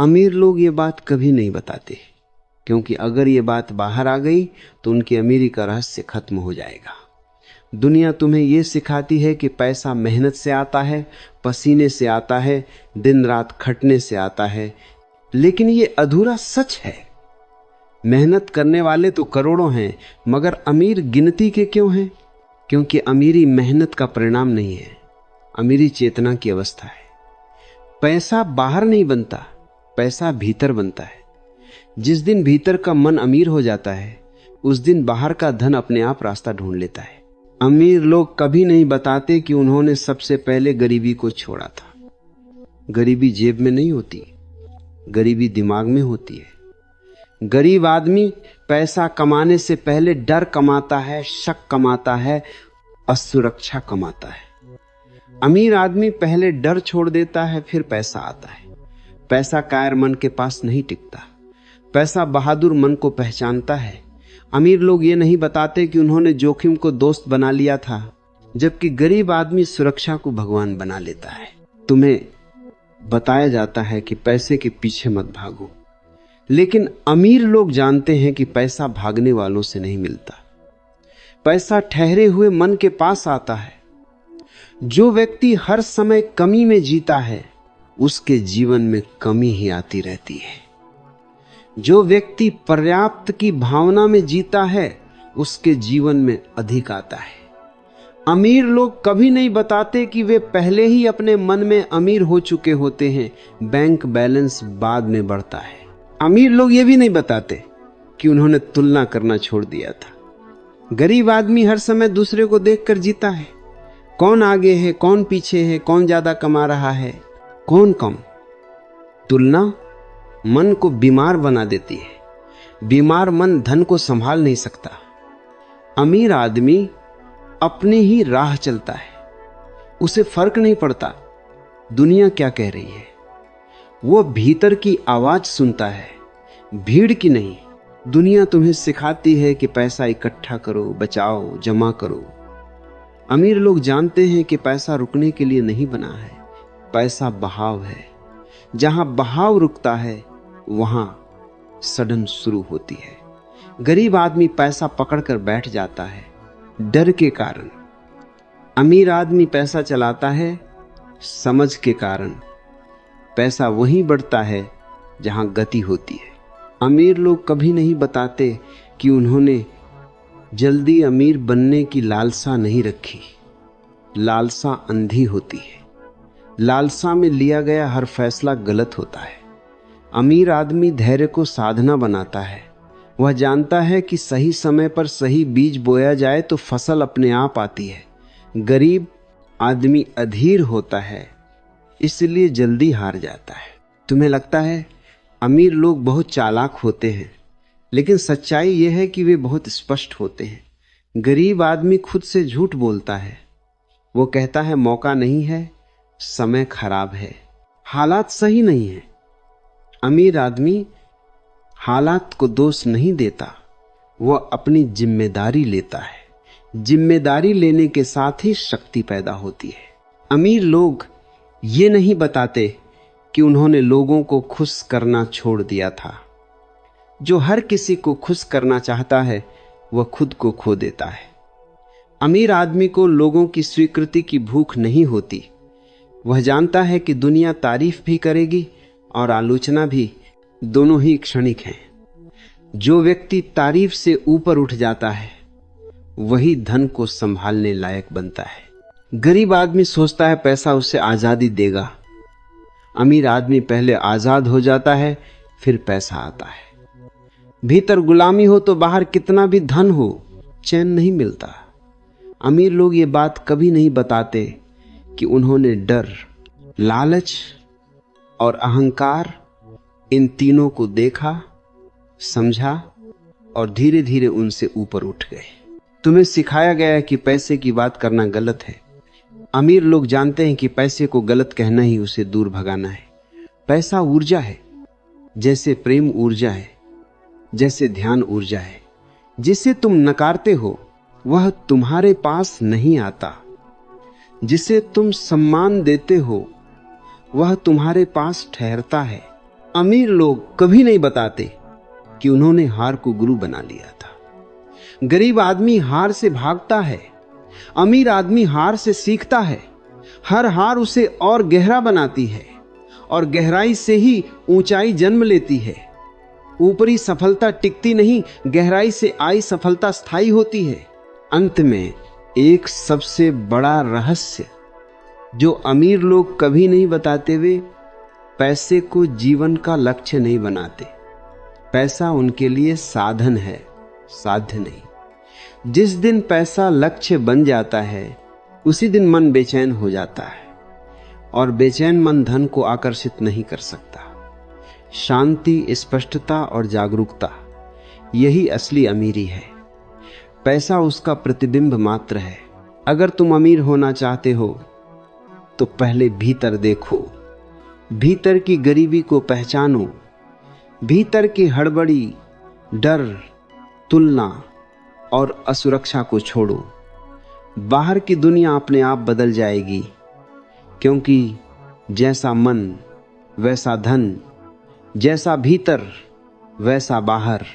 अमीर लोग ये बात कभी नहीं बताते, क्योंकि अगर ये बात बाहर आ गई तो उनकी अमीरी का रहस्य खत्म हो जाएगा। दुनिया तुम्हें ये सिखाती है कि पैसा मेहनत से आता है, पसीने से आता है, दिन रात खटने से आता है, लेकिन ये अधूरा सच है। मेहनत करने वाले तो करोड़ों हैं, मगर अमीर गिनती के क्यों हैं? क्योंकि अमीरी मेहनत का परिणाम नहीं है, अमीरी चेतना की अवस्था है। पैसा बाहर नहीं बनता, पैसा भीतर बनता है। जिस दिन भीतर का मन अमीर हो जाता है, उस दिन बाहर का धन अपने आप रास्ता ढूंढ लेता है। अमीर लोग कभी नहीं बताते कि उन्होंने सबसे पहले गरीबी को छोड़ा था। गरीबी जेब में नहीं होती, गरीबी दिमाग में होती है। गरीब आदमी पैसा कमाने से पहले डर कमाता है, शक कमाता है, असुरक्षा कमाता है। अमीर आदमी पहले डर छोड़ देता है, फिर पैसा आता है। पैसा कायर मन के पास नहीं टिकता, पैसा बहादुर मन को पहचानता है। अमीर लोग ये नहीं बताते कि उन्होंने जोखिम को दोस्त बना लिया था, जबकि गरीब आदमी सुरक्षा को भगवान बना लेता है। तुम्हें बताया जाता है कि पैसे के पीछे मत भागो, लेकिन अमीर लोग जानते हैं कि पैसा भागने वालों से नहीं मिलता। पैसा ठहरे हुए मन के पास आता है। जो व्यक्ति हर समय कमी में जीता है, उसके जीवन में कमी ही आती रहती है। जो व्यक्ति पर्याप्त की भावना में जीता है, उसके जीवन में अधिक आता है। अमीर लोग कभी नहीं बताते कि वे पहले ही अपने मन में अमीर हो चुके होते हैं, बैंक बैलेंस बाद में बढ़ता है। अमीर लोग ये भी नहीं बताते कि उन्होंने तुलना करना छोड़ दिया था। गरीब आदमी हर समय दूसरे को देखकर जीता है, कौन आगे है, कौन पीछे है, कौन ज्यादा कमा रहा है, कौन कम। तुलना मन को बीमार बना देती है। बीमार मन धन को संभाल नहीं सकता। अमीर आदमी अपनी ही राह चलता है, उसे फर्क नहीं पड़ता दुनिया क्या कह रही है। वो भीतर की आवाज सुनता है, भीड़ की नहीं। दुनिया तुम्हें सिखाती है कि पैसा इकट्ठा करो, बचाओ, जमा करो। अमीर लोग जानते हैं कि पैसा रुकने के लिए नहीं बना है, पैसा बहाव है। जहां बहाव रुकता है, वहां सडन शुरू होती है। गरीब आदमी पैसा पकड़कर बैठ जाता है डर के कारण। अमीर आदमी पैसा चलाता है समझ के कारण। पैसा वहीं बढ़ता है जहां गति होती है। अमीर लोग कभी नहीं बताते कि उन्होंने जल्दी अमीर बनने की लालसा नहीं रखी। लालसा अंधी होती है। लालसा में लिया गया हर फैसला गलत होता है। अमीर आदमी धैर्य को साधना बनाता है। वह जानता है कि सही समय पर सही बीज बोया जाए तो फसल अपने आप आती है। गरीब आदमी अधीर होता है, इसलिए जल्दी हार जाता है। तुम्हें लगता है अमीर लोग बहुत चालाक होते हैं, लेकिन सच्चाई यह है कि वे बहुत स्पष्ट होते हैं। गरीब आदमी खुद से झूठ बोलता है। वो कहता है मौका नहीं है, समय खराब है, हालात सही नहीं है। अमीर आदमी हालात को दोष नहीं देता, वह अपनी जिम्मेदारी लेता है। जिम्मेदारी लेने के साथ ही शक्ति पैदा होती है। अमीर लोग ये नहीं बताते कि उन्होंने लोगों को खुश करना छोड़ दिया था। जो हर किसी को खुश करना चाहता है, वह खुद को खो देता है। अमीर आदमी को लोगों की स्वीकृति की भूख नहीं होती। वह जानता है कि दुनिया तारीफ भी करेगी और आलोचना भी, दोनों ही क्षणिक हैं। जो व्यक्ति तारीफ से ऊपर उठ जाता है, वही धन को संभालने लायक बनता है। गरीब आदमी सोचता है पैसा उसे आजादी देगा। अमीर आदमी पहले आजाद हो जाता है, फिर पैसा आता है। भीतर गुलामी हो तो बाहर कितना भी धन हो, चैन नहीं मिलता। अमीर लोग ये बात कभी नहीं बताते कि उन्होंने डर, लालच और अहंकार, इन तीनों को देखा, समझा और धीरे धीरे उनसे ऊपर उठ गए। तुम्हें सिखाया गया है कि पैसे की बात करना गलत है। अमीर लोग जानते हैं कि पैसे को गलत कहना ही उसे दूर भगाना है। पैसा ऊर्जा है, जैसे प्रेम ऊर्जा है, जैसे ध्यान ऊर्जा है। जिसे तुम नकारते हो वह तुम्हारे पास नहीं आता। जिसे तुम सम्मान देते हो वह तुम्हारे पास ठहरता है। अमीर लोग कभी नहीं बताते कि उन्होंने हार को गुरु बना लिया था। गरीब आदमी हार से भागता है, अमीर आदमी हार से सीखता है। हर हार उसे और गहरा बनाती है और गहराई से ही ऊंचाई जन्म लेती है। ऊपरी सफलता टिकती नहीं, गहराई से आई सफलता स्थायी होती है। अंत में एक सबसे बड़ा रहस्य जो अमीर लोग कभी नहीं बताते, वे पैसे को जीवन का लक्ष्य नहीं बनाते। पैसा उनके लिए साधन है, साध्य नहीं। जिस दिन पैसा लक्ष्य बन जाता है उसी दिन मन बेचैन हो जाता है और बेचैन मन धन को आकर्षित नहीं कर सकता। शांति, स्पष्टता और जागरूकता, यही असली अमीरी है। पैसा उसका प्रतिबिंब मात्र है। अगर तुम अमीर होना चाहते हो तो पहले भीतर देखो, भीतर की गरीबी को पहचानो, भीतर की हड़बड़ी, डर, तुलना और असुरक्षा को छोड़ो। बाहर की दुनिया अपने आप बदल जाएगी, क्योंकि जैसा मन वैसा धन, जैसा भीतर वैसा बाहर।